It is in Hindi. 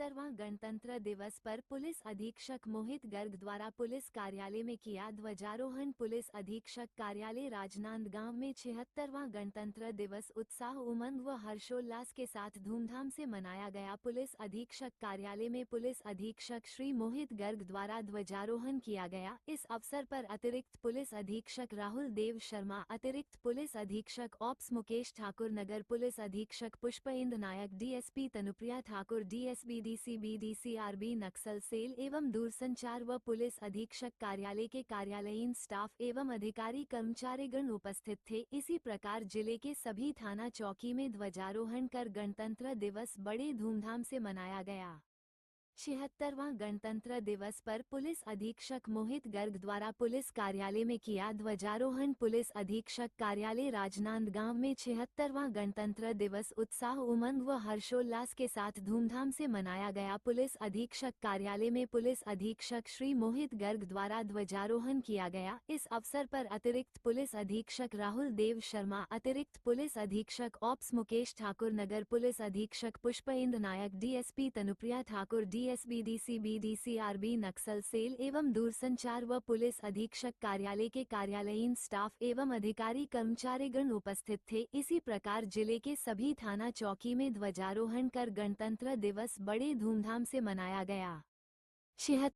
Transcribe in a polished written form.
76वां गणतंत्र दिवस पर पुलिस अधीक्षक मोहित गर्ग द्वारा पुलिस कार्यालय में किया ध्वजारोहण। पुलिस अधीक्षक कार्यालय राजनांदगांव में 76वां गणतंत्र दिवस उत्साह उमंग व हर्षोल्लास के साथ धूमधाम से मनाया गया। पुलिस अधीक्षक कार्यालय में पुलिस अधीक्षक श्री मोहित गर्ग द्वारा ध्वजारोहण किया गया। इस अवसर पर अतिरिक्त पुलिस अधीक्षक राहुल देव शर्मा, अतिरिक्त पुलिस अधीक्षक ऑप्स मुकेश ठाकुर, नगर पुलिस अधीक्षक Pushpendra Nayak, DSP Tanupriya Thakur, DSP DCB DCRB Naxal cell एवं दूरसंचार व पुलिस अधीक्षक कार्यालय के कार्यालयीन स्टाफ एवं अधिकारी कर्मचारीगण उपस्थित थे। इसी प्रकार जिले के सभी थाना चौकी में ध्वजारोहण कर गणतंत्र दिवस बड़े धूमधाम से मनाया गया। 76वां गणतंत्र दिवस पर पुलिस अधीक्षक मोहित गर्ग द्वारा पुलिस कार्यालय में किया ध्वजारोहण। पुलिस अधीक्षक कार्यालय राजनांदगांव में 76वां गणतंत्र दिवस उत्साह उमंग व हर्षोल्लास के साथ धूमधाम से मनाया गया। पुलिस अधीक्षक कार्यालय में पुलिस अधीक्षक श्री मोहित गर्ग द्वारा ध्वजारोहण किया गया। इस अवसर पर अतिरिक्त पुलिस अधीक्षक राहुल देव शर्मा, अतिरिक्त पुलिस अधीक्षक ऑप्स मुकेश ठाकुर, नगर पुलिस अधीक्षक Pushpendra Nayak, DSP Tanupriya Thakur, DSP DCB DCRB Naxal cell एवं दूरसंचार व पुलिस अधीक्षक कार्यालय के कार्यालयीन स्टाफ एवं अधिकारी कर्मचारीगण उपस्थित थे। इसी प्रकार जिले के सभी थाना चौकी में ध्वजारोहण कर गणतंत्र दिवस बड़े धूमधाम से मनाया गया।